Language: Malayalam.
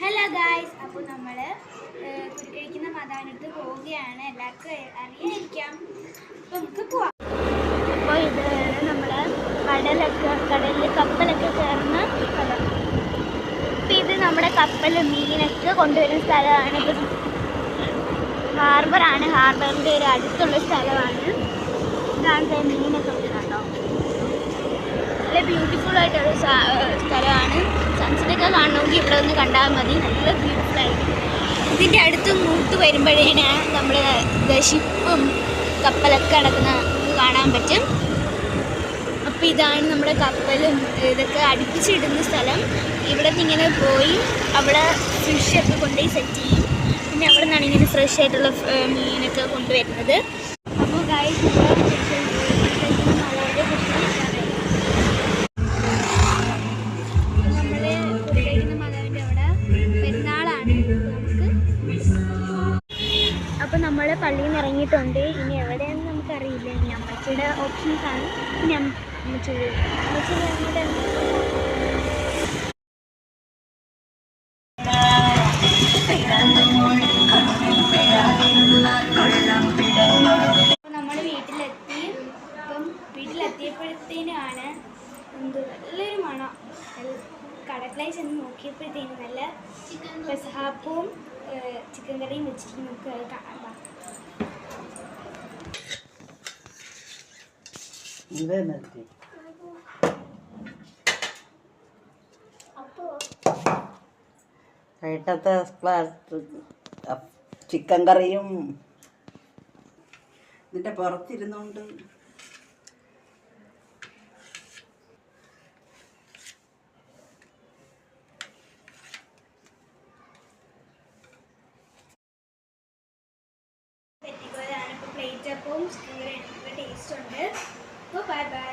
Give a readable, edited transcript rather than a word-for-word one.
ഹലോ ഗായ്സ്, അപ്പോൾ നമ്മൾ കുടിക്കഴിക്കുന്ന മാതാവിനടുത്ത് പോവുകയാണ്. എല്ലാവർക്കും അറിയാതിരിക്കാം. അപ്പോൾ നമുക്ക് പോവാം. അപ്പോൾ ഇതാണ് നമ്മൾ കടലിൽ കപ്പലൊക്കെ കയറുന്ന സ്ഥലം. അപ്പോൾ ഇത് നമ്മുടെ കപ്പൽ മീനൊക്കെ കൊണ്ടുവരുന്ന സ്ഥലമാണ്. ഇത് ഹാർബറാണ്. ഹാർബറിൻ്റെ ഒരു അടുത്തുള്ള സ്ഥലമാണ്. ഇതാണ് മീനൊക്കെ കണ്ടോ. നല്ല ബ്യൂട്ടിഫുൾ ആയിട്ടുള്ള സ്ഥലമാണ്. സൺസെറ്റൊക്കെ കാണണമെങ്കിൽ ഇവിടെ ഒന്ന് കണ്ടാൽ മതി. നല്ല ബ്യൂട്ടിഫുൾ ആയിരിക്കും. ഇതിൻ്റെ അടുത്ത് മൂത്ത് വരുമ്പോഴേണ് നമ്മൾ ഷിപ്പും കപ്പലൊക്കെ കിടക്കുന്ന കാണാൻ പറ്റും. അപ്പോൾ ഇതാണ് നമ്മുടെ കപ്പലും ഇതൊക്കെ അടുപ്പിച്ചിടുന്ന സ്ഥലം. ഇവിടെ നിന്ന് ഇങ്ങനെ പോയി അവിടെ ഫിഷൊക്കെ കൊണ്ടുപോയി സെറ്റ് ചെയ്യും. പിന്നെ അവിടെ നിന്നാണ് ഇങ്ങനെ ഫ്രഷ് ആയിട്ടുള്ള മീനൊക്കെ കൊണ്ടുവരുന്നത്. അപ്പോൾ ഗൈസ് അപ്പോൾ നമ്മൾ പള്ളിയിൽ നിന്ന് ഇറങ്ങിയിട്ടുണ്ട്. ഇനി എവിടെയാണെന്ന് നമുക്കറിയില്ല. ഇനി അമ്മച്ചിയുടെ ഓപ്ഷൻസാണ്. ഇനി അമ്മച്ചി അങ്ങോട്ട് നമ്മൾ വീട്ടിലെത്തി. അപ്പം വീട്ടിലെത്തിയപ്പോഴത്തേനാണ് നല്ലൊരു മണം. കടക്കളയിൽ ചെന്ന് നോക്കിയപ്പോഴത്തേനും നല്ല പെസഹാപ്പവും ചിക്കൻ കറിയും വെച്ചിട്ട് നമുക്ക് കാണാം. വൈകിട്ടത്തെ ചിക്കൻ കറിയും ഇതിൻ്റെ പുറത്തിരുന്നുകൊണ്ട് പ്ലേറ്റ് അപ്പവും ചിക്കൻ കറിയും ടേസ്റ്റ് ഉണ്ട്. അപ്പോൾ ബൈ ബൈ.